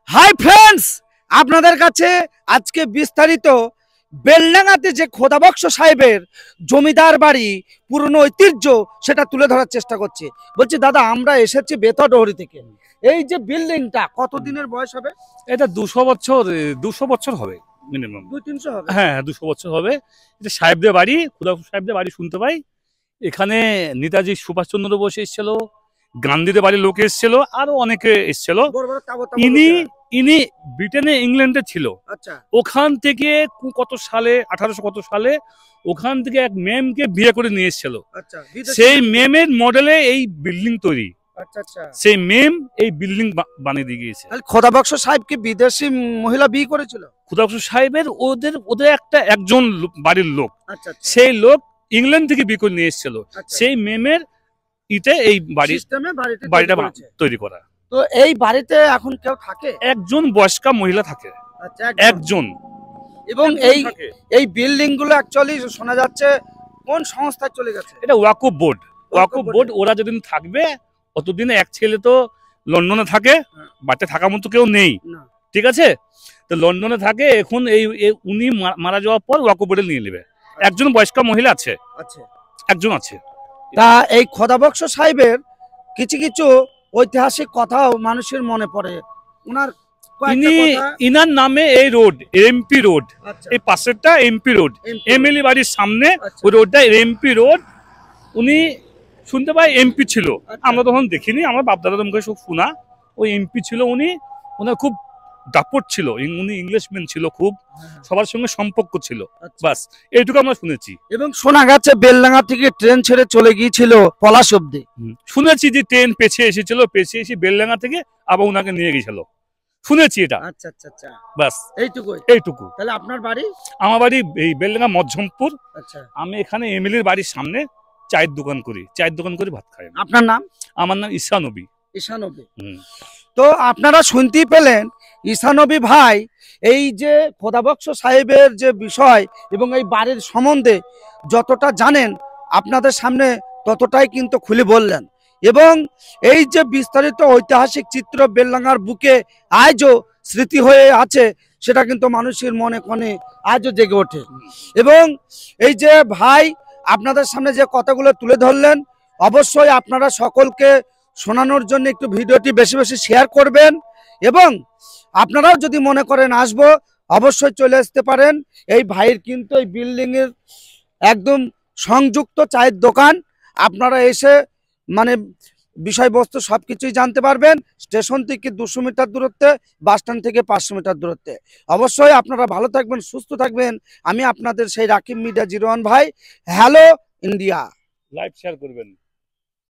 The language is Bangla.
হাই ফ্রেন্ডস, আপনাদের কাছে আজকে বিস্তারিত বেলডাঙ্গাতে যে খোদাবক্স সাহেবের জমিদার বাড়ি পুরনো ঐতিহ্য সেটা তুলে ধরার চেষ্টা করছি। বলছি দাদা, আমরা এসেছি বেতডহরি থেকে। এই যে বিল্ডিংটা কতদিনের বয়স হবে? এটা 200 বছর হবে মিনিমাম। 200-300 হবে। হ্যাঁ, 200 বছর হবে। এটা সাহেবদের বাড়ি, খোদাবক্স সাহেবদের বাড়ি শুনতে পাই। এখানে নেতাজি সুভাষচন্দ্র বোস এসেছিল, গান্ধীদের বাড়ির লোক এসেছিল, আরো অনেকে এসেছিল। ইনি ব্রিটেনে ইংল্যান্ডে ছিল। আচ্ছা। ওখান থেকে কত সালে 1800 কত সালে ওখান থেকে এক মেমকে বিয়ে করে নিয়ে এসেছিল। আচ্ছা। সেই মেমের মডেলে এই বিল্ডিং তৈরি। আচ্ছা আচ্ছা। সেই মেম এই বিল্ডিং বানিয়ে দিয়ে গিয়েছে। খোদাবক্স সাহেব কি বিদেশি মহিলা বিয়ে করেছিল? খোদাবক্স সাহেবের ওদের একজন বাড়ির লোক। আচ্ছা। সেই লোক ইংল্যান্ড থেকে বিয়ে করে নিয়ে এসেছিল। সেই মেমের এই বাড়িটা তৈরি করা। তো এই বাড়িতে এখন কেউ থাকে? একজন বয়স্কা মহিলা থাকে। আচ্ছা, একজন। এবং এই বিল্ডিং গুলো অ্যাকচুয়ালি শোনা যাচ্ছে কোন সংস্থায় চলে গেছে? এটা ওয়াকফ বোর্ড। ওরা যেদিন থাকবে অতদিন এক ছেলে তো লন্ডনে থাকে, বাড়িতে থাকার মতো কেউ নেই, ঠিক আছে? তো লন্ডনে থাকে এখন। উনি মারা যাওয়ার পর ওয়াকফ বোর্ডে নিয়ে নেবে। একজন বয়স্কা মহিলা আছে, একজন আছে। তা এই খোদাবক্স সাহেবের কিছু কিছু ঐতিহাসিক কথাও মানুষের মনে পড়ে। ইনার নামে এই রোড এমপি রোড, এই পাশেরটা এমপি রোড, এমএলএ বাড়ির সামনে ওই রোডটা এমপি রোড। উনি শুনতে পাই এমপি ছিল, আমরা তখন দেখিনি, আমার বাপদাদার মুখে সব শোনা। ওই এমপি ছিল উনি, ওনার খুব দাপট ছিল, উনি ইংলিশম্যান ছিল, খুব সবার সঙ্গে সম্পর্ক ছিল। বাস এইটুকু আমরা শুনেছি। এবং শোনা গেছে বেলডাঙ্গা থেকে ট্রেন ছেড়ে চলে গিয়েছিল পলাশ অব্দি। শুনেছি যে ট্রেন পেছিয়ে এসে বেলডাঙ্গা থেকে আবার ওনাকে নিয়ে গেছিল, শুনেছি এটা। আচ্ছা আচ্ছা আচ্ছা। বাস এইটুকু। তাহলে আপনার বাড়ি? আমার বাড়ি এই বেলডাঙ্গা মধ্যমপুর। আচ্ছা। আমি এখানে এমএলএর বাড়ির সামনে চায়ের দোকান করি, ভাত খাই। আপনার নাম? আমার নাম ঈশানবী। তো আপনারা শুনতেই পেলেন, ঈশানবী ভাই এই যে খোদাবক্স সাহেবের যে বিষয় এবং এই বাড়ির সম্বন্ধে যতটা জানেন আপনাদের সামনে ততটাই কিন্তু খুলে বললেন। এবং এই যে বিস্তারিত ঐতিহাসিক চিত্র বেলডাঙ্গার বুকে আজও স্মৃতি হয়ে আছে, সেটা কিন্তু মানুষের মনে কোণে আজও জেগে ওঠে। এবং এই যে ভাই আপনাদের সামনে যে কথাগুলো তুলে ধরলেন, অবশ্যই আপনারা সকলকে শোনানোর জন্য একটু ভিডিওটি বেশি বেশি শেয়ার করবেন। এবং আপনারাও যদি মনে করেন আসবো, অবশ্যই চলে আসতে পারেন। এই ভাইয়ের কিন্তু এই বিল্ডিং এর একদম সংযুক্ত চায়ের দোকান। আপনারা এসে মানে বিষয়বস্তু সবকিছুই জানতে পারবেন। স্টেশন থেকে 200 মিটার দূরত্বে, বাস স্ট্যান্ড থেকে 500 মিটার দূরত্বে। অবশ্যই আপনারা ভালো থাকবেন, সুস্থ থাকবেন। আমি আপনাদের সেই রাকিব মিডিয়া 01 ভাই। Hello India. লাইভ শেয়ার করবেন।